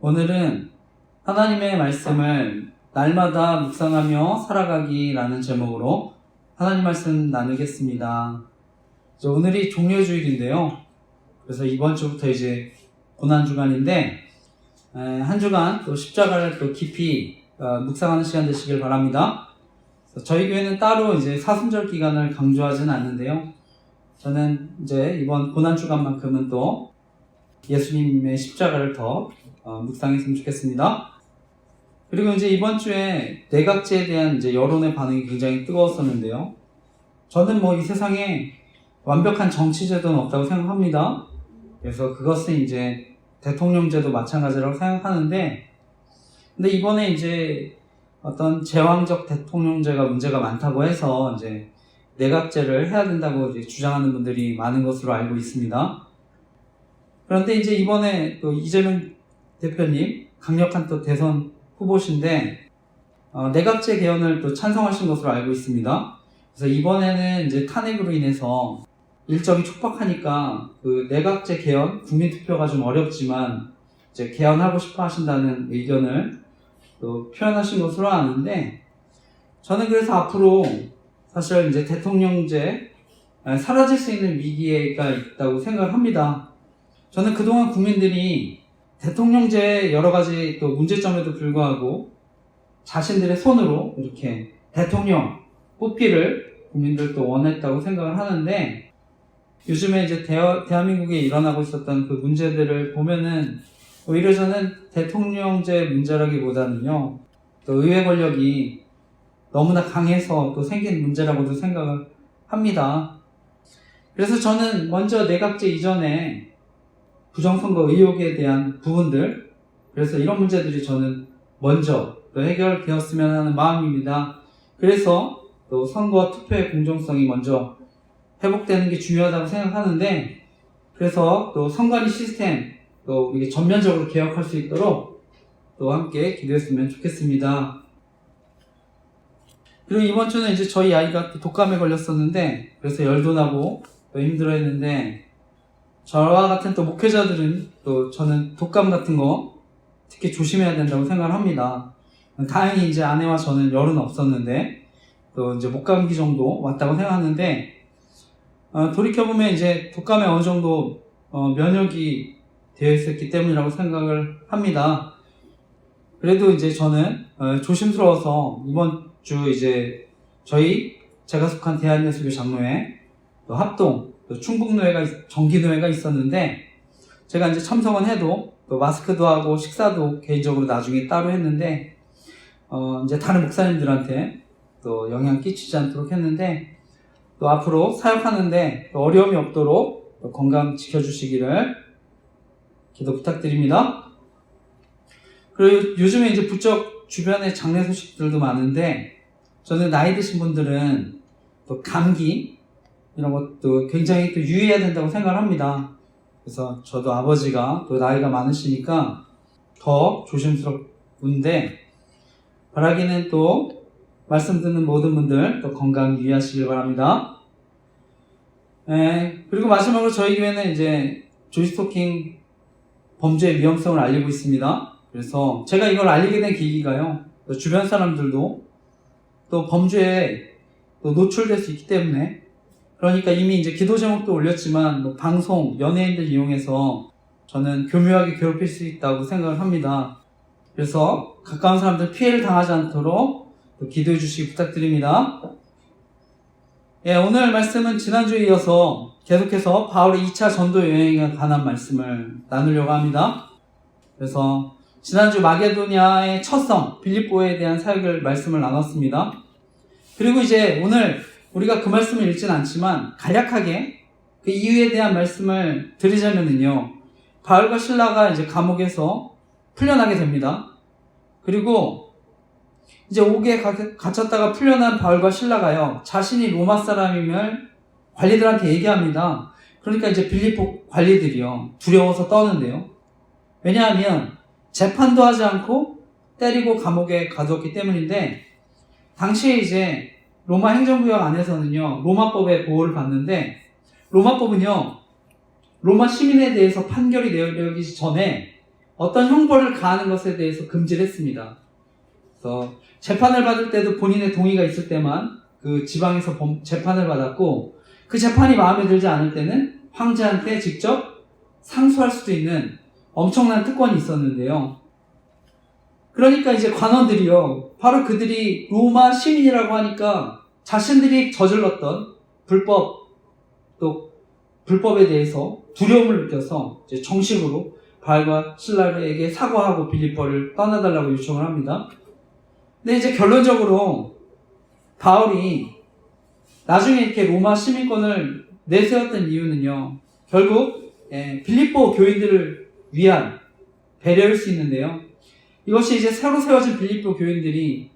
오늘은 하나님의 말씀을 날마다 묵상하며 살아가기라는 제목으로 하나님 말씀 나누겠습니다. 오늘이 종려주일인데요. 그래서 이번 주부터 이제 고난주간인데 한 주간 또 십자가를 또 깊이 묵상하는 시간 되시길 바랍니다. 저희 교회는 따로 이제 사순절 기간을 강조하지는 않는데요. 저는 이제 이번 고난주간만큼은 또 예수님의 십자가를 더 묵상했으면 좋겠습니다. 그리고 이제 이번 주에 내각제에 대한 이제 여론의 반응이 굉장히 뜨거웠었는데요. 저는 이 세상에 완벽한 정치제도는 없다고 생각합니다. 그래서 그것은 이제 대통령제도 마찬가지라고 생각하는데, 근데 이번에 이제 어떤 제왕적 대통령제가 문제가 많다고 해서 이제 내각제를 해야 된다고 이제 주장하는 분들이 많은 것으로 알고 있습니다. 그런데 이제 이번에 또 이재명 대표님 강력한 또 대선 후보신데 내각제 개헌을 또 찬성하신 것으로 알고 있습니다. 그래서 이번에는 이제 탄핵으로 인해서 일정이 촉박하니까 그 내각제 개헌 국민투표가 좀 어렵지만 이제 개헌하고 싶어 하신다는 의견을 또 표현하신 것으로 아는데, 저는 그래서 앞으로 사실 이제 대통령제 사라질 수 있는 위기가 있다고 생각을 합니다. 저는 그동안 국민들이 대통령제의 여러 가지 또 문제점에도 불구하고 자신들의 손으로 이렇게 대통령 뽑기를 국민들도 원했다고 생각을 하는데, 요즘에 이제 대한민국에 일어나고 있었던 그 문제들을 보면은 오히려 저는 대통령제 문제라기보다는요, 또 의회 권력이 너무나 강해서 또 생긴 문제라고도 생각을 합니다. 그래서 저는 먼저 내각제 이전에 부정선거 의혹에 대한 부분들, 그래서 이런 문제들이 저는 먼저 또 해결되었으면 하는 마음입니다. 그래서 또 선거 투표의 공정성이 먼저 회복되는 게 중요하다고 생각하는데, 그래서 또 선관위 시스템 또 이게 전면적으로 개혁할 수 있도록 또 함께 기도했으면 좋겠습니다. 그리고 이번 주는 이제 저희 아이가 독감에 걸렸었는데, 그래서 열도 나고 또 힘들어했는데, 저와 같은 또 목회자들은 또 저는 독감 같은 거 특히 조심해야 된다고 생각을 합니다. 다행히 이제 아내와 저는 열은 없었는데 또 이제 목감기 정도 왔다고 생각하는데, 돌이켜보면 이제 독감에 어느 정도 면역이 되어 있었기 때문이라고 생각을 합니다. 그래도 이제 저는 조심스러워서 이번 주 이제 제가 속한 대한예수교 장로회 또 합동 또 충북노회가 정기노회가 있었는데, 제가 이제 참석은 해도 또 마스크도 하고 식사도 개인적으로 나중에 따로 했는데 이제 다른 목사님들한테 또 영향 끼치지 않도록 했는데, 또 앞으로 사역하는데 또 어려움이 없도록 또 건강 지켜주시기를 기도 부탁드립니다. 그리고 요즘에 이제 부쩍 주변에 장례 소식들도 많은데, 저는 나이 드신 분들은 또 감기 이런 것도 굉장히 또 유의해야 된다고 생각을 합니다. 그래서 저도 아버지가 또 나이가 많으시니까 더 조심스럽은데, 바라기는 또 말씀 듣는 모든 분들 또 건강 유의하시길 바랍니다. 그리고 마지막으로 저희 교회는 이제 조지스토킹 범죄의 위험성을 알리고 있습니다. 그래서 제가 이걸 알리게 된 계기가요, 또 주변 사람들도 또 범죄에 또 노출될 수 있기 때문에, 그러니까 이미 이제 기도 제목도 올렸지만 방송, 연예인들 이용해서 저는 교묘하게 괴롭힐 수 있다고 생각을 합니다. 그래서 가까운 사람들 피해를 당하지 않도록 또 기도해 주시기 부탁드립니다. 오늘 말씀은 지난주에 이어서 계속해서 바울의 2차 전도 여행에 관한 말씀을 나누려고 합니다. 그래서 지난주 마게도냐의 첫 성 빌립보에 대한 사역을 말씀을 나눴습니다. 그리고 이제 오늘 우리가 그 말씀을 읽지는 않지만 간략하게 그 이유에 대한 말씀을 드리자면은요, 바울과 실라가 이제 감옥에서 풀려나게 됩니다. 그리고 이제 옥에 갇혔다가 풀려난 바울과 실라가요, 자신이 로마 사람임을 관리들한테 얘기합니다. 그러니까 이제 빌립보 관리들이요, 두려워서 떠는데요. 왜냐하면 재판도 하지 않고 때리고 감옥에 가두었기 때문인데, 당시에 이제 로마 행정구역 안에서는요, 로마법의 보호를 받는데, 로마법은요, 로마 시민에 대해서 판결이 내려지기 전에 어떤 형벌을 가하는 것에 대해서 금지를 했습니다. 그래서 재판을 받을 때도 본인의 동의가 있을 때만 그 지방에서 재판을 받았고, 그 재판이 마음에 들지 않을 때는 황제한테 직접 상소할 수도 있는 엄청난 특권이 있었는데요. 그러니까 이제 관원들이요, 바로 그들이 로마 시민이라고 하니까 자신들이 저질렀던 불법에 대해서 두려움을 느껴서 이제 정식으로 바울과 실라에게 사과하고 빌립보를 떠나달라고 요청을 합니다. 근데 이제 결론적으로 바울이 나중에 이렇게 로마 시민권을 내세웠던 이유는요, 결국 빌립보 교인들을 위한 배려일 수 있는데요. 이것이 이제 새로 세워진 빌립보 교인들이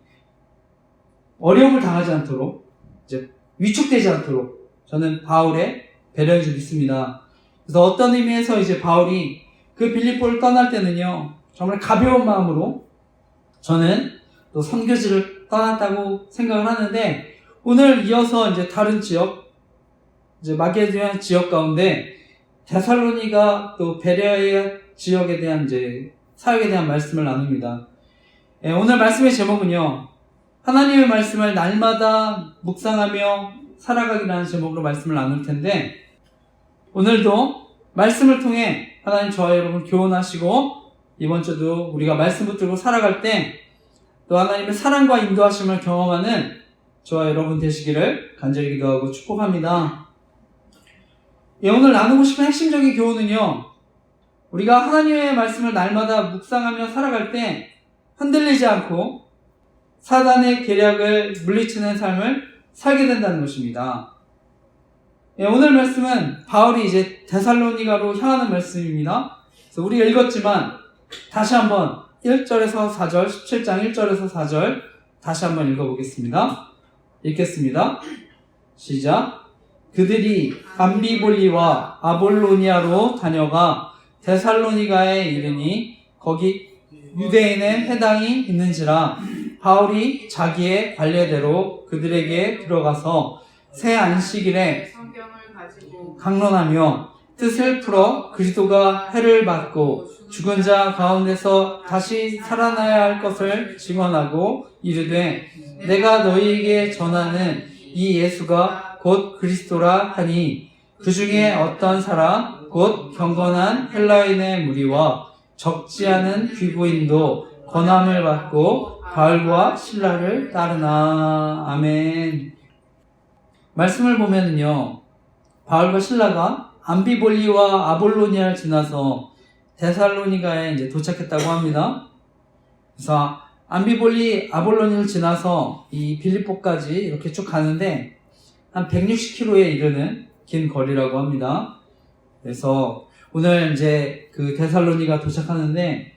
어려움을 당하지 않도록, 이제 위축되지 않도록 저는 바울의 배려인 줄 믿습니다. 그래서 어떤 의미에서 이제 바울이 그 빌립보를 떠날 때는요, 정말 가벼운 마음으로 저는 또 선교지를 떠났다고 생각을 하는데, 오늘 이어서 이제 다른 지역, 이제 마게도냐 지역 가운데 데살로니가 또 베레아 지역에 대한 이제 사역에 대한 말씀을 나눕니다. 오늘 말씀의 제목은요, 하나님의 말씀을 날마다 묵상하며 살아가기라는 제목으로 말씀을 나눌 텐데, 오늘도 말씀을 통해 하나님 저와 여러분 교훈하시고, 이번 주도 우리가 말씀 붙들고 살아갈 때 또 하나님의 사랑과 인도하심을 경험하는 저와 여러분 되시기를 간절히 기도하고 축복합니다. 오늘 나누고 싶은 핵심적인 교훈은요, 우리가 하나님의 말씀을 날마다 묵상하며 살아갈 때 흔들리지 않고 사단의 계략을 물리치는 삶을 살게 된다는 것입니다. 오늘 말씀은 바울이 이제 데살로니가로 향하는 말씀입니다. 그래서 우리가 읽었지만 다시 한번 1절에서 4절, 17장 1절에서 4절 다시 한번 읽어보겠습니다. 읽겠습니다. 시작. 그들이 암비볼리와 아볼로니아로 다녀가 데살로니가에 이르니 거기 유대인의 회당이 있는지라 바울이 자기의 관례대로 그들에게 들어가서 새 안식일에 성경을 가지고 강론하며 뜻을 풀어 그리스도가 해를 받고 죽은 자 가운데서 다시 살아나야 할 것을 증언하고 이르되 내가 너희에게 전하는 이 예수가 곧 그리스도라 하니 그 중에 어떤 사람 곧 경건한 헬라인의 무리와 적지 않은 귀부인도 권함을 받고 바울과 실라를 따르나. 아멘. 말씀을 보면은요, 바울과 실라가 암비볼리와 아볼로니아를 지나서 데살로니가에 이제 도착했다고 합니다. 그래서 암비볼리, 아볼로니아를 지나서 이 빌립보까지 이렇게 쭉 가는데 한 160km에 이르는 긴 거리라고 합니다. 그래서 오늘 이제 그 데살로니가 도착하는데,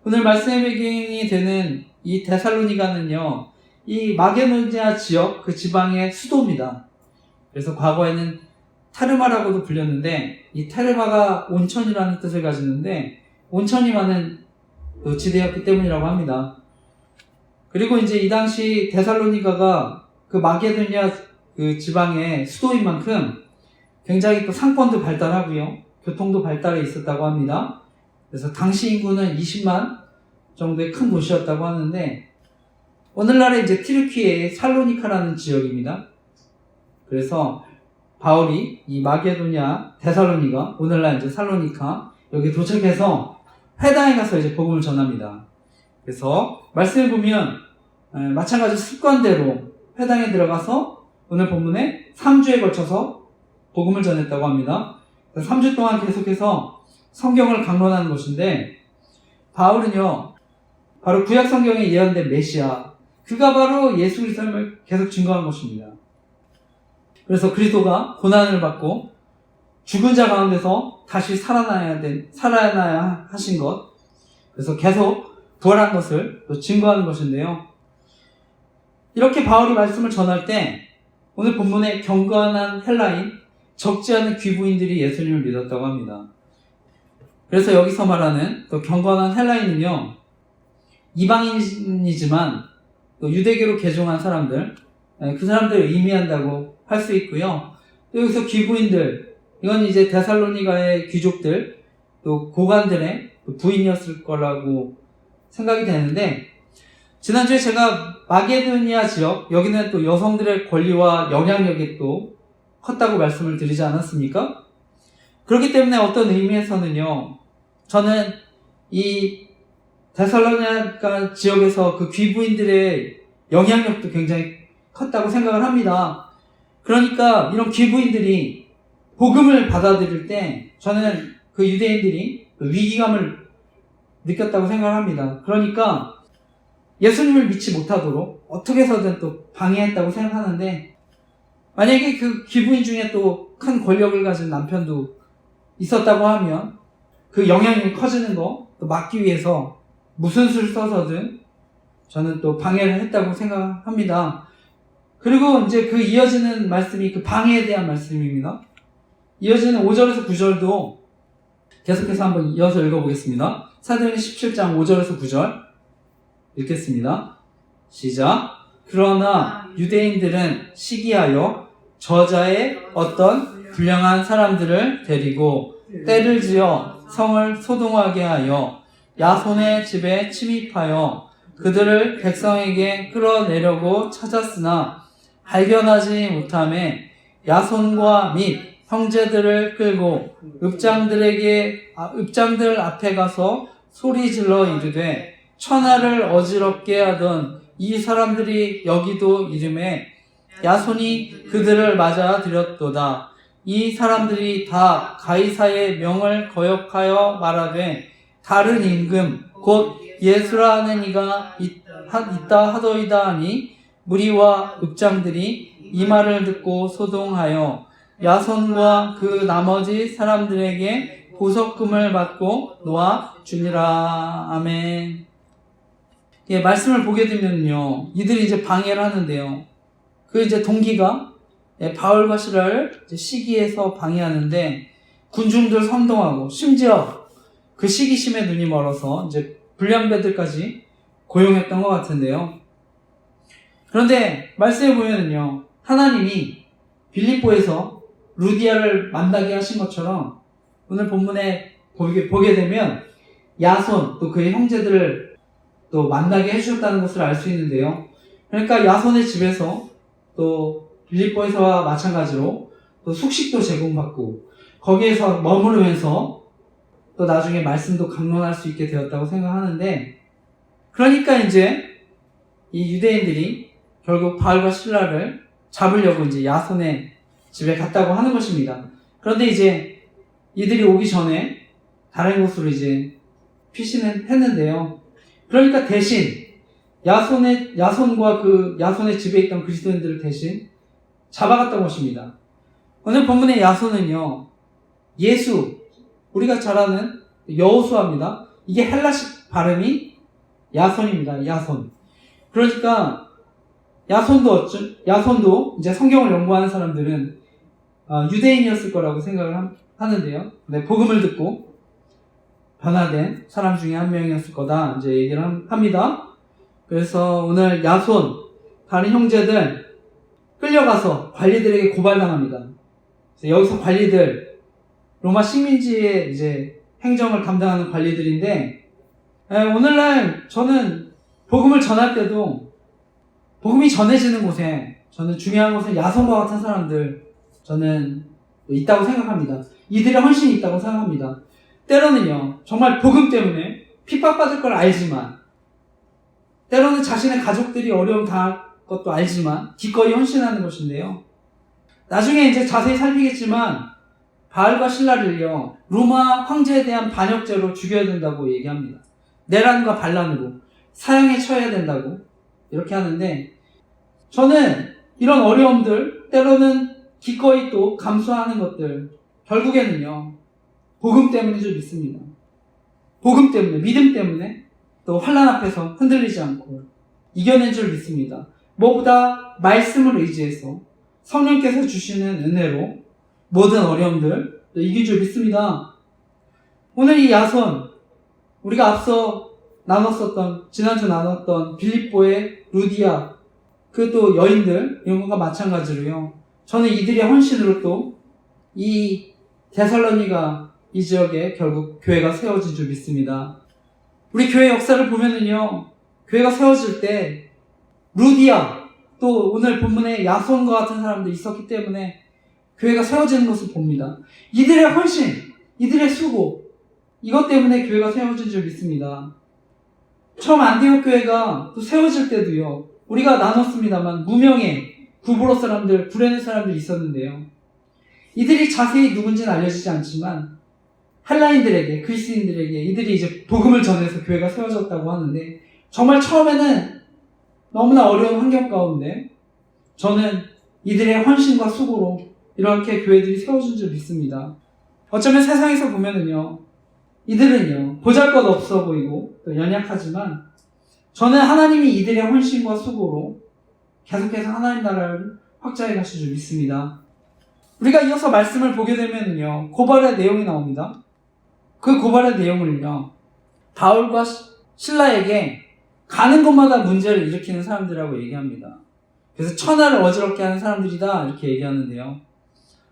오늘 말씀의 배경이 되는 이 데살로니가는요, 이 마게도냐 지역 그 지방의 수도입니다. 그래서 과거에는 타르마라고도 불렸는데, 이 타르마가 온천이라는 뜻을 가지는데 온천이 많은 지대였기 때문이라고 합니다. 그리고 이제 이 당시 데살로니가가 그 마게도냐 그 지방의 수도인 만큼 굉장히 또 상권도 발달하고요, 교통도 발달해 있었다고 합니다. 그래서 당시 인구는 20만 정도의 큰 도시였다고 하는데, 오늘날의 이제 튀르키예의 살로니카라는 지역입니다. 그래서 바울이 이 마게도냐, 데살로니가, 오늘날 이제 살로니카, 여기 도착해서 회당에 가서 이제 복음을 전합니다. 그래서 말씀을 보면 마찬가지 습관대로 회당에 들어가서 오늘 본문에 3주에 걸쳐서 복음을 전했다고 합니다. 3주 동안 계속해서 성경을 강론하는 것인데, 바울은요, 바로 구약 성경에 예언된 메시아, 그가 바로 예수 그리스도를 계속 증거한 것입니다. 그래서 그리스도가 고난을 받고 죽은 자 가운데서 다시 살아나야 하신 것, 그래서 계속 부활한 것을 또 증거하는 것인데요. 이렇게 바울이 말씀을 전할 때 오늘 본문에 경건한 헬라인, 적지 않은 귀부인들이 예수님을 믿었다고 합니다. 그래서 여기서 말하는 또 경건한 헬라인은요, 이방인이지만 또 유대교로 개종한 사람들, 그 사람들을 의미한다고 할 수 있고요. 또 여기서 귀부인들, 이건 이제 데살로니가의 귀족들, 또 고관들의 부인이었을 거라고 생각이 되는데, 지난주에 제가 마게도니아 지역, 여기는 또 여성들의 권리와 영향력이 또 컸다고 말씀을 드리지 않았습니까? 그렇기 때문에 어떤 의미에서는요, 저는 이 데살로니가 지역에서 그 귀부인들의 영향력도 굉장히 컸다고 생각을 합니다. 그러니까 이런 귀부인들이 복음을 받아들일 때 저는 그 유대인들이 위기감을 느꼈다고 생각을 합니다. 그러니까 예수님을 믿지 못하도록 어떻게 해서든 또 방해했다고 생각하는데, 만약에 그 귀부인 중에 또 큰 권력을 가진 남편도 있었다고 하면 그 영향력이 커지는 거 또 막기 위해서 무슨 수를 써서든 저는 또 방해를 했다고 생각합니다. 그리고 이제 그 이어지는 말씀이 그 방해에 대한 말씀입니다. 이어지는 5절에서 9절도 계속해서 한번 이어서 읽어보겠습니다. 사도행전 17장 5절에서 9절 읽겠습니다. 시작. 그러나 유대인들은 시기하여 저자의 어떤 불량한 사람들을 데리고 때를 지어 성을 소동하게 하여 야손의 집에 침입하여 그들을 백성에게 끌어내려고 찾았으나 발견하지 못하매 야손과 및 형제들을 끌고 읍장들 앞에 가서 소리질러 이르되 천하를 어지럽게 하던 이 사람들이 여기도 이름에 야손이 그들을 맞아 들였도다. 이 사람들이 다 가이사의 명을 거역하여 말하되 다른 임금 곧 예수라 하는 이가 있다 하더이다 하니 무리와 읍장들이 이 말을 듣고 소동하여 야손과 그 나머지 사람들에게 보석금을 받고 놓아 주니라. 아멘. 예, 말씀을 보게 되면요, 이들이 이제 방해를 하는데요. 그 이제 동기가 바울과 시라를 시기해서 방해하는데 군중들 선동하고 심지어 그 시기심에 눈이 멀어서 이제 불량배들까지 고용했던 것 같은데요. 그런데 말씀해 보면은요, 하나님이 빌립보에서 루디아를 만나게 하신 것처럼 오늘 본문에 보게 되면 야손 또 그의 형제들을 또 만나게 해주셨다는 것을 알 수 있는데요. 그러니까 야손의 집에서 또 빌립보에서와 마찬가지로 또 숙식도 제공받고 거기에서 머무르면서 또 나중에 말씀도 강론할 수 있게 되었다고 생각하는데, 그러니까 이제 이 유대인들이 결국 바울과 실라를 잡으려고 이제 야손의 집에 갔다고 하는 것입니다. 그런데 이제 이들이 오기 전에 다른 곳으로 이제 피신을 했는데요. 그러니까 대신 야손과 그 야손의 집에 있던 그리스도인들을 대신 잡아갔다고 하십니다. 오늘 본문의 야손은요, 예수, 우리가 잘 아는 여호수아입니다. 이게 헬라식 발음이 야손입니다. 야손. 그러니까 야손도 이제 성경을 연구하는 사람들은 유대인이었을 거라고 생각을 하는데요. 네, 복음을 듣고 변화된 사람 중에 한 명이었을 거다 이제 얘기를 합니다. 그래서 오늘 야손 다른 형제들 끌려가서 관리들에게 고발당합니다. 그래서 여기서 관리들, 로마 식민지의 이제 행정을 담당하는 관리들인데, 오늘날 저는 복음을 전할 때도 복음이 전해지는 곳에 저는 중요한 것은 야손과 같은 사람들 저는 있다고 생각합니다. 이들의 헌신이 있다고 생각합니다. 때로는요, 정말 복음 때문에 핍박받을 걸 알지만, 때로는 자신의 가족들이 어려움 당할 것도 알지만 기꺼이 헌신하는 것인데요. 나중에 이제 자세히 살피겠지만 바울과 실라를요, 로마 황제에 대한 반역죄로 죽여야 된다고 얘기합니다. 내란과 반란으로 사형에 처해야 된다고 이렇게 하는데, 저는 이런 어려움들, 때로는 기꺼이 또 감수하는 것들, 결국에는요 복음 때문인 줄 믿습니다. 복음 때문에, 믿음 때문에 또 환난 앞에서 흔들리지 않고 이겨낸 줄 믿습니다. 무엇보다 말씀을 의지해서 성령께서 주시는 은혜로 모든 어려움들 이길 줄 믿습니다. 오늘 이 야손, 우리가 앞서 지난주 나눴던 빌립보의 루디아, 그 또 여인들, 이런 것과 마찬가지로요, 저는 이들의 헌신으로 또 이 데살로니가 이 지역에 결국 교회가 세워진 줄 믿습니다. 우리 교회 역사를 보면은요, 교회가 세워질 때 루디아, 또 오늘 본문에 야손과 같은 사람들이 있었기 때문에 교회가 세워지는 것을 봅니다. 이들의 헌신, 이들의 수고, 이것 때문에 교회가 세워진 줄 믿습니다. 처음 안디옥 교회가 또 세워질 때도요, 우리가 나눴습니다만 무명의 구브로 사람들, 구레네 사람들이 있었는데요. 이들이 자세히 누군지는 알려지지 않지만 헬라인들에게, 그리스인들에게 이들이 이제 복음을 전해서 교회가 세워졌다고 하는데, 정말 처음에는 너무나 어려운 환경 가운데 저는 이들의 헌신과 수고로 이렇게 교회들이 세워진 줄 믿습니다. 어쩌면 세상에서 보면은요, 이들은요, 보잘것 없어 보이고 또 연약하지만 저는 하나님이 이들의 헌신과 수고로 계속해서 하나님 나라를 확장해 가실 줄 믿습니다. 우리가 이어서 말씀을 보게 되면은요, 고발의 내용이 나옵니다. 그 고발의 내용을요, 바울과 실라에게 가는 곳마다 문제를 일으키는 사람들이라고 얘기합니다. 그래서 천하를 어지럽게 하는 사람들이다 이렇게 얘기하는데요.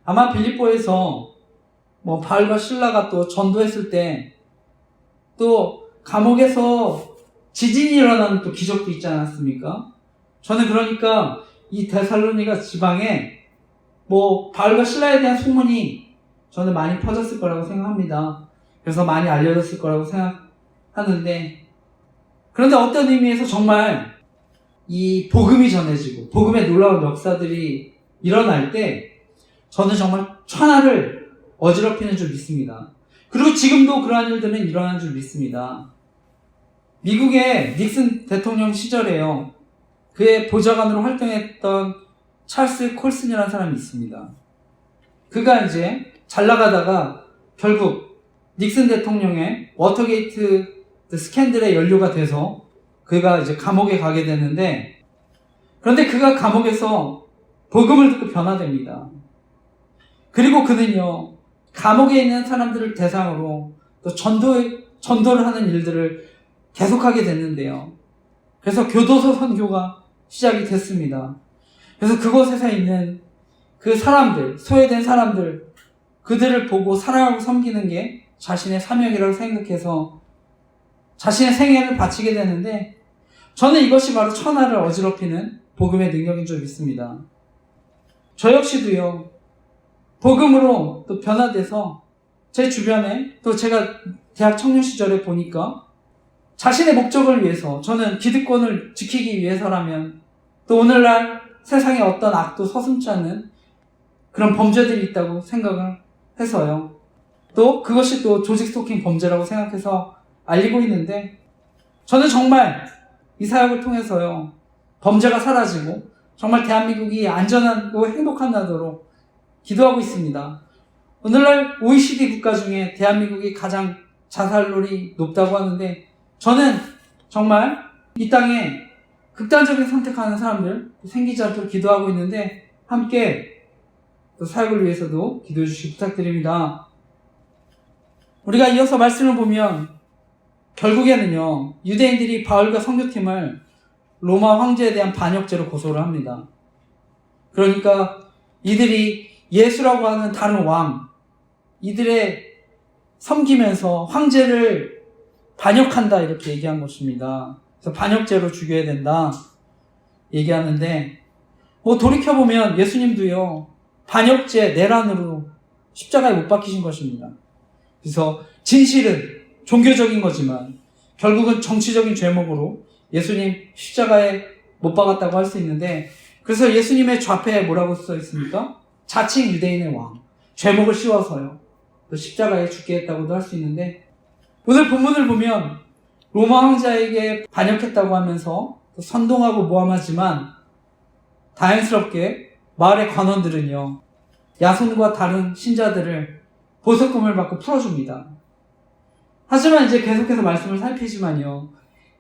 아마 빌립보에서 바울과 실라가 또 전도했을 때 또 감옥에서 지진이 일어나는 또 기적도 있지 않았습니까? 저는 그러니까 이 데살로니가 지방에 바울과 실라에 대한 소문이 저는 많이 퍼졌을 거라고 생각합니다. 그래서 많이 알려졌을 거라고 생각하는데, 그런데 어떤 의미에서 정말 이 복음이 전해지고 복음의 놀라운 역사들이 일어날 때 저는 정말 천하를 어지럽히는 줄 믿습니다. 그리고 지금도 그러한 일들은 일어나는 줄 믿습니다. 미국의 닉슨 대통령 시절에요, 그의 보좌관으로 활동했던 찰스 콜슨이라는 사람이 있습니다. 그가 이제 잘 나가다가 결국 닉슨 대통령의 워터게이트 스캔들에 연루가 돼서 그가 이제 감옥에 가게 되는데, 그런데 그가 감옥에서 복음을 듣고 변화됩니다. 그리고 그는요, 감옥에 있는 사람들을 대상으로 또 전도를 하는 일들을 계속하게 됐는데요. 그래서 교도소 선교가 시작이 됐습니다. 그래서 그곳에서 있는 그 사람들, 소외된 사람들, 그들을 보고 사랑하고 섬기는 게 자신의 사명이라고 생각해서 자신의 생애를 바치게 되는데, 저는 이것이 바로 천하를 어지럽히는 복음의 능력인 줄 믿습니다. 저 역시도요, 복음으로 또 변화돼서 제 주변에, 또 제가 대학 청년 시절에 보니까 자신의 목적을 위해서, 저는 기득권을 지키기 위해서라면 또 오늘날 세상에 어떤 악도 서슴지 않는 그런 범죄들이 있다고 생각을 해서요, 또 그것이 또 조직 스토킹 범죄라고 생각해서 알리고 있는데, 저는 정말 이 사역을 통해서요, 범죄가 사라지고 정말 대한민국이 안전하고 행복한 나라로 기도하고 있습니다. 오늘날 OECD 국가 중에 대한민국이 가장 자살률이 높다고 하는데, 저는 정말 이 땅에 극단적인 선택하는 사람들 생기지 않도록 기도하고 있는데, 함께 또 사역을 위해서도 기도해 주시기 부탁드립니다. 우리가 이어서 말씀을 보면 결국에는요, 유대인들이 바울과 선교팀을 로마 황제에 대한 반역죄로 고소를 합니다. 그러니까 이들이 예수라고 하는 다른 왕, 이들의 섬기면서 황제를 반역한다 이렇게 얘기한 것입니다. 그래서 반역죄로 죽여야 된다 얘기하는데, 돌이켜보면 예수님도요, 반역죄 내란으로 십자가에 못 박히신 것입니다. 그래서 진실은 종교적인 거지만 결국은 정치적인 죄목으로 예수님 십자가에 못 박았다고 할 수 있는데, 그래서 예수님의 좌표에 뭐라고 써 있습니까? 자칭 유대인의 왕, 죄목을 씌워서요, 또 십자가에 죽게 했다고도 할 수 있는데, 오늘 본문을 보면 로마 황제에게 반역했다고 하면서 또 선동하고 모함하지만 다행스럽게 마을의 관원들은요, 야손과 다른 신자들을 보석금을 받고 풀어줍니다. 하지만 이제 계속해서 말씀을 살피지만요,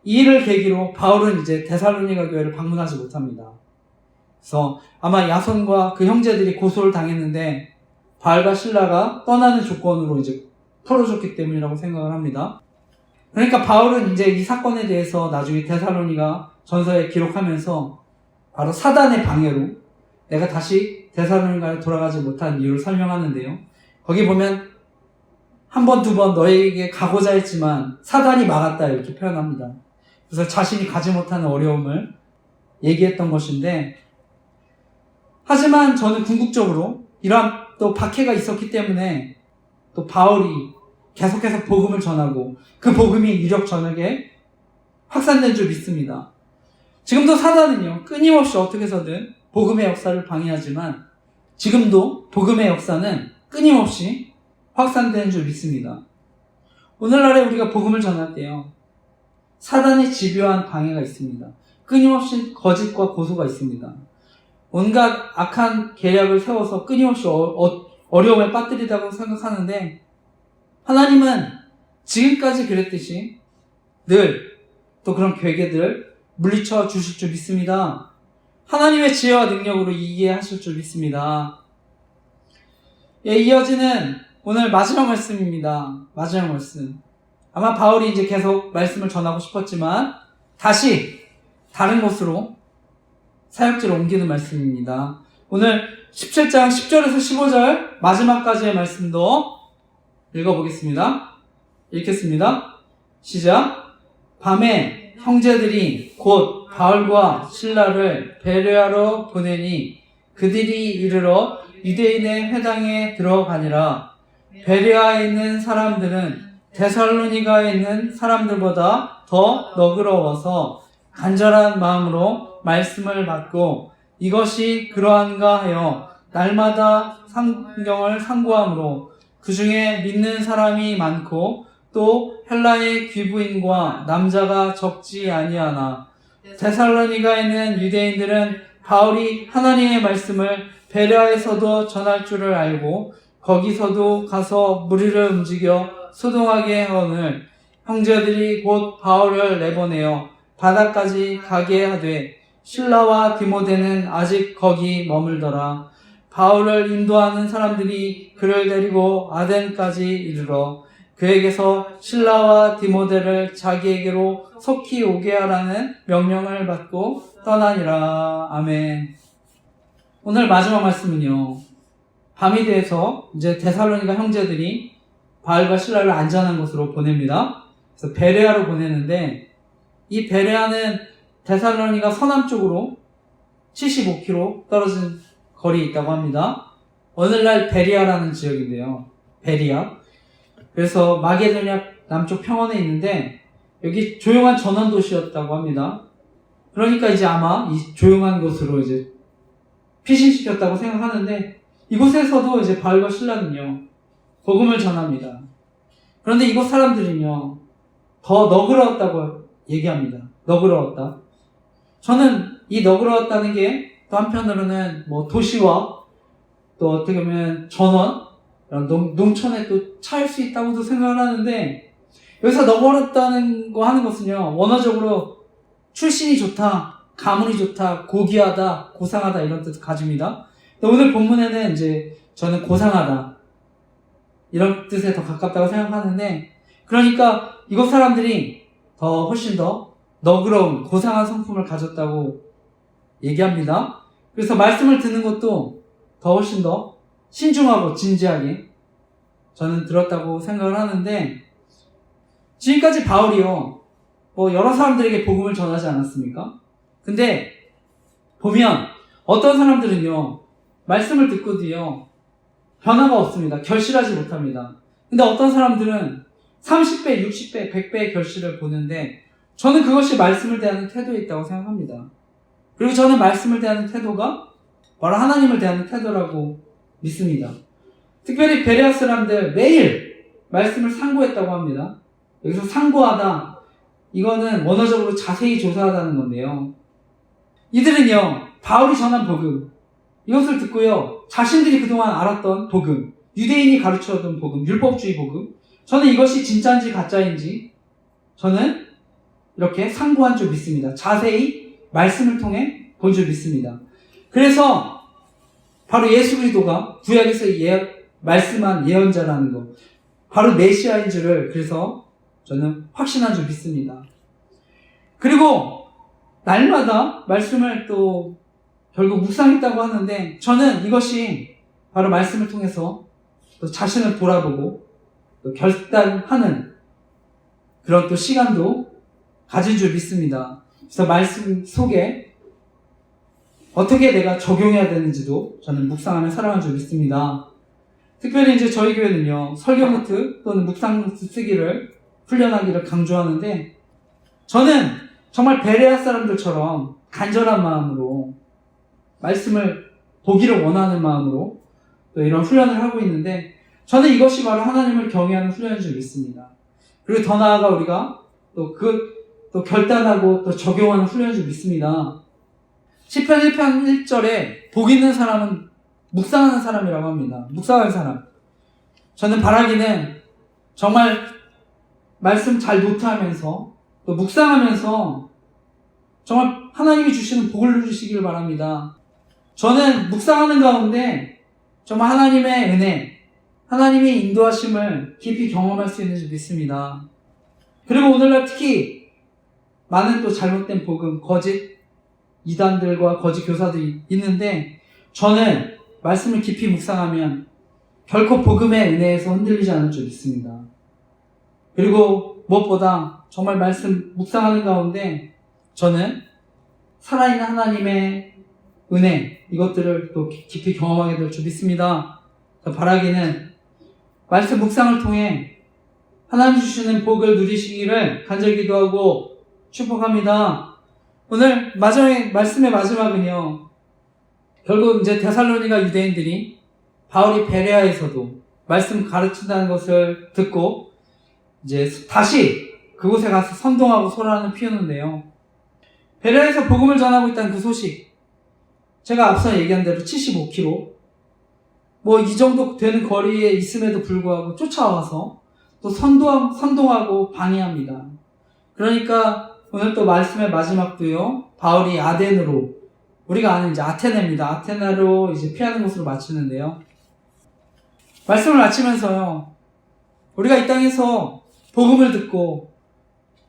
이 일을 계기로 바울은 이제 데살로니가 교회를 방문하지 못합니다. 그래서 아마 야손과 그 형제들이 고소를 당했는데 바울과 실라가 떠나는 조건으로 이제 풀어줬기 때문이라고 생각을 합니다. 그러니까 바울은 이제 이 사건에 대해서 나중에 데살로니가 전서에 기록하면서 바로 사단의 방해로 내가 다시 데살로니가에 돌아가지 못한 이유를 설명하는데요. 거기 보면 한 번, 두 번 너에게 가고자 했지만 사단이 막았다 이렇게 표현합니다. 그래서 자신이 가지 못하는 어려움을 얘기했던 것인데, 하지만 저는 궁극적으로 이러한 또 박해가 있었기 때문에 또 바울이 계속해서 복음을 전하고 그 복음이 유력 전역에 확산된 줄 믿습니다. 지금도 사단은요, 끊임없이 어떻게 해서든 복음의 역사를 방해하지만 지금도 복음의 역사는 끊임없이 확산되는 줄 믿습니다. 오늘날에 우리가 복음을 전할 때요, 사단의 집요한 방해가 있습니다. 끊임없이 거짓과 고소가 있습니다. 온갖 악한 계략을 세워서 끊임없이 어려움에 빠뜨리다고 생각하는데, 하나님은 지금까지 그랬듯이 늘 또 그런 괴계들 물리쳐 주실 줄 믿습니다. 하나님의 지혜와 능력으로 이해하실 줄 믿습니다. 예, 이어지는 오늘 마지막 말씀입니다. 마지막 말씀. 아마 바울이 이제 계속 말씀을 전하고 싶었지만 다시 다른 곳으로 사역지로 옮기는 말씀입니다. 오늘 17장 10절에서 15절 마지막까지의 말씀도 읽어보겠습니다. 읽겠습니다. 시작. 밤에 형제들이 곧 바울과 실라를 베레아로 보내니 그들이 이르러 유대인의 회당에 들어가니라. 베레아에 있는 사람들은 데살로니가에 있는 사람들보다 더 너그러워서 간절한 마음으로 말씀을 받고 이것이 그러한가 하여 날마다 성경을 상고함으로 그 중에 믿는 사람이 많고 또 헬라의 귀부인과 남자가 적지 아니하나 데살로니가에 있는 유대인들은 바울이 하나님의 말씀을 베레아에서도 전할 줄을 알고 거기서도 가서 무리를 움직여 소동하게 하오늘 형제들이 곧 바울을 내보내어 바다까지 가게 하되 실라와 디모데는 아직 거기 머물더라. 바울을 인도하는 사람들이 그를 데리고 아덴까지 이르러 그에게서 실라와 디모데를 자기에게로 속히 오게 하라는 명령을 받고 떠나니라. 아멘. 오늘 마지막 말씀은요, 밤이 돼서 이제 데살로니가 형제들이 바울과 실라를 안전한 곳으로 보냅니다. 그래서 베레아로 보내는데, 이 베레아는 데살로니가 서남쪽으로 75km 떨어진 거리에 있다고 합니다. 오늘날 베리아라는 지역인데요. 베리아. 그래서 마게도냐 남쪽 평원에 있는데 여기 조용한 전원 도시였다고 합니다. 그러니까 이제 아마 이 조용한 곳으로 이제 피신시켰다고 생각하는데, 이곳에서도 이제 바울과 실라는요 복음을 전합니다. 그런데 이곳 사람들은요 더 너그러웠다고 얘기합니다. 너그러웠다. 저는 이 너그러웠다는 게 또 한편으로는 뭐 도시와 또 어떻게 보면 전원, 농촌에 또 차일 수 있다고도 생각을 하는데, 여기서 너그럽다는 거 하는 것은요 원어적으로 출신이 좋다, 가문이 좋다, 고귀하다, 고상하다 이런 뜻을 가집니다. 오늘 본문에는 이제 저는 고상하다 이런 뜻에 더 가깝다고 생각하는데, 그러니까 이곳 사람들이 훨씬 더 너그러운 고상한 성품을 가졌다고 얘기합니다. 그래서 말씀을 듣는 것도 훨씬 더 신중하고 진지하게 저는 들었다고 생각을 하는데, 지금까지 바울이요 여러 사람들에게 복음을 전하지 않았습니까? 근데 보면 어떤 사람들은요 말씀을 듣고도요 변화가 없습니다. 결실하지 못합니다. 근데 어떤 사람들은 30배, 60배, 100배의 결실을 보는데, 저는 그것이 말씀을 대하는 태도에 있다고 생각합니다. 그리고 저는 말씀을 대하는 태도가 바로 하나님을 대하는 태도라고 믿습니다. 특별히 베레아 사람들 매일 말씀을 상고했다고 합니다. 여기서 상고하다, 이거는 원어적으로 자세히 조사하다는 건데요. 이들은요 바울이 전한 복음, 이것을 듣고요 자신들이 그동안 알았던 복음, 유대인이 가르쳐던 복음, 율법주의 복음, 저는 이것이 진짜인지 가짜인지 저는 이렇게 상고한 줄 믿습니다. 자세히 말씀을 통해 본 줄 믿습니다. 그래서 바로 예수 그리스도가 구약에서 말씀한 예언자라는 것, 바로 메시아인 줄을 그래서 저는 확신한 줄 믿습니다. 그리고 날마다 말씀을 또 결국 묵상했다고 하는데, 저는 이것이 바로 말씀을 통해서 또 자신을 돌아보고 또 결단하는 그런 또 시간도 가진 줄 믿습니다. 그래서 말씀 속에 어떻게 내가 적용해야 되는지도 저는 묵상하며 살아가는 줄 믿습니다. 특별히 이제 저희 교회는요, 설교 노트 또는 묵상 노트 쓰기를 훈련하기를 강조하는데, 저는 정말 베레아 사람들처럼 간절한 마음으로 말씀을 보기를 원하는 마음으로 또 이런 훈련을 하고 있는데, 저는 이것이 바로 하나님을 경외하는 훈련인 줄 믿습니다. 그리고 더 나아가 우리가 또 결단하고 또 적용하는 훈련인 줄 믿습니다. 시편 1편 1절에 복 있는 사람은 묵상하는 사람이라고 합니다. 묵상하는 사람. 저는 바라기는 정말 말씀 잘 노트하면서 또 묵상하면서 정말 하나님이 주시는 복을 누리시기를 바랍니다. 저는 묵상하는 가운데 정말 하나님의 은혜, 하나님의 인도하심을 깊이 경험할 수 있는 줄 믿습니다. 그리고 오늘날 특히 많은 또 잘못된 복음, 거짓 이단들과 거짓 교사들이 있는데, 저는 말씀을 깊이 묵상하면 결코 복음의 은혜에서 흔들리지 않을 줄 믿습니다. 그리고 무엇보다 정말 말씀 묵상하는 가운데 저는 살아있는 하나님의 은혜, 이것들을 또 깊이 경험하게 될 줄 믿습니다. 바라기는 말씀 묵상을 통해 하나님 주시는 복을 누리시기를 간절히 기도하고 축복합니다. 오늘 말씀의 마지막은요, 결국 이제 데살로니가 유대인들이 바울이 베레아에서도 말씀 가르친다는 것을 듣고 이제 다시 그곳에 가서 선동하고 소란을 피우는데요. 베레아에서 복음을 전하고 있다는 그 소식, 제가 앞서 얘기한 대로 75km 이 정도 되는 거리에 있음에도 불구하고 쫓아와서 또 선동하고 방해합니다. 그러니까 오늘 또 말씀의 마지막도요, 바울이 아덴으로, 우리가 아는 이제 아테네입니다. 아테네로 이제 피하는 곳으로 마치는데요. 말씀을 마치면서요, 우리가 이 땅에서 복음을 듣고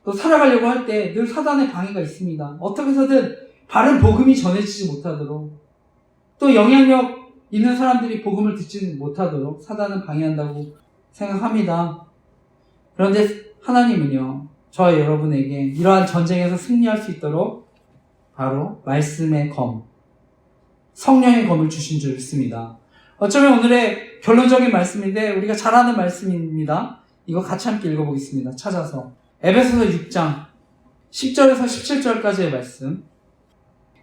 또 살아가려고 할 때 늘 사단의 방해가 있습니다. 어떻게 해서든 바른 복음이 전해지지 못하도록, 또 영향력 있는 사람들이 복음을 듣지 못하도록 사단은 방해한다고 생각합니다. 그런데 하나님은요, 저와 여러분에게 이러한 전쟁에서 승리할 수 있도록 바로 말씀의 검, 성령의 검을 주신 줄 믿습니다. 어쩌면 오늘의 결론적인 말씀인데 우리가 잘 아는 말씀입니다. 이거 같이 함께 읽어보겠습니다. 찾아서 에베소서 6장 10절에서 17절까지의 말씀,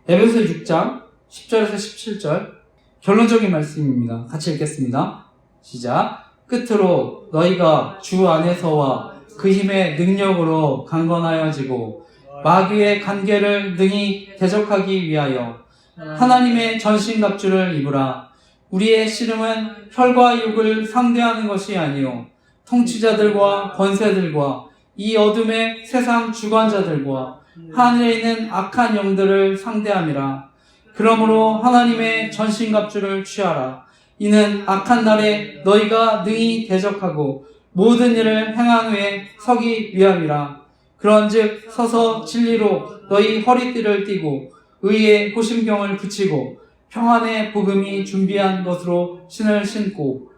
에베소서 6장 10절에서 17절 결론적인 말씀입니다. 같이 읽겠습니다. 시작. 끝으로 너희가 주 안에서와 그 힘의 능력으로 강건하여지고 마귀의 간계를 능히 대적하기 위하여 하나님의 전신갑주를 입으라. 우리의 씨름은 혈과 육을 상대하는 것이 아니요 통치자들과 권세들과 이 어둠의 세상 주관자들과 하늘에 있는 악한 영들을 상대함이라. 그러므로 하나님의 전신갑주를 취하라. 이는 악한 날에 너희가 능히 대적하고 모든 일을 행한 후에 서기 위함이라. 그런즉 서서 진리로 너희 허리띠를 띠고 의의 호심경을 붙이고 평안의 복음이 준비한 것으로 신을 신고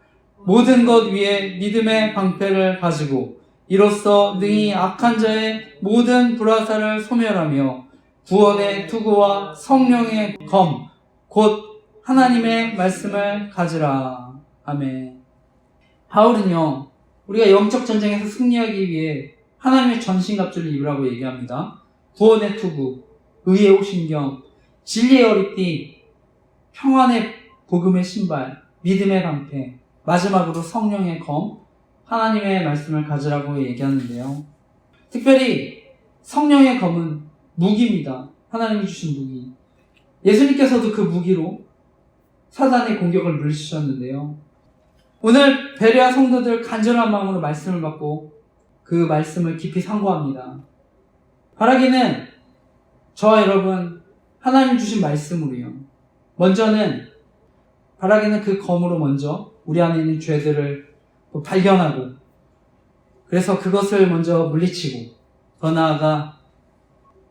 모든 것 위에 믿음의 방패를 가지고 이로써 능히 악한 자의 모든 불화살을 소멸하며 구원의 투구와 성령의 검 곧 하나님의 말씀을 가지라. 아멘. 바울은요, 우리가 영적 전쟁에서 승리하기 위해 하나님의 전신갑주를 입으라고 얘기합니다. 구원의 투구, 의의 호심경, 진리의 허리띠, 평안의 복음의 신발, 믿음의 방패, 마지막으로 성령의 검, 하나님의 말씀을 가지라고 얘기하는데요. 특별히 성령의 검은 무기입니다. 하나님이 주신 무기. 예수님께서도 그 무기로 사단의 공격을 물리치셨는데요. 오늘 베레아 성도들 간절한 마음으로 말씀을 받고 그 말씀을 깊이 상고합니다. 바라기는 저와 여러분 하나님 주신 말씀으로요. 먼저는 바라기는 그 검으로 먼저 우리 안에 있는 죄들을 발견하고 그래서 그것을 먼저 물리치고 더 나아가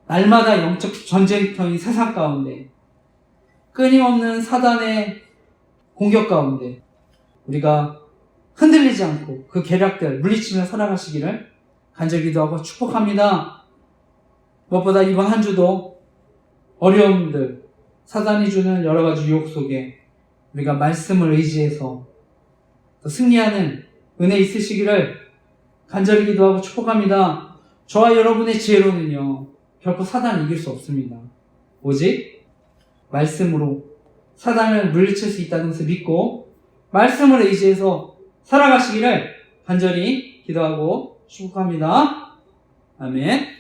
날마다 영적 전쟁터인 세상 가운데 끊임없는 사단의 공격 가운데 우리가 흔들리지 않고 그 계략들 물리치며 살아가시기를 간절히 기도하고 축복합니다. 무엇보다 이번 한 주도 어려움들, 사단이 주는 여러 가지 유혹 속에 우리가 말씀을 의지해서 더 승리하는 은혜 있으시기를 간절히 기도하고 축복합니다. 저와 여러분의 지혜로는요, 결코 사단을 이길 수 없습니다. 오직 말씀으로 사단을 물리칠 수 있다는 것을 믿고 말씀을 의지해서 살아가시기를 간절히 기도하고 축복합니다. 아멘.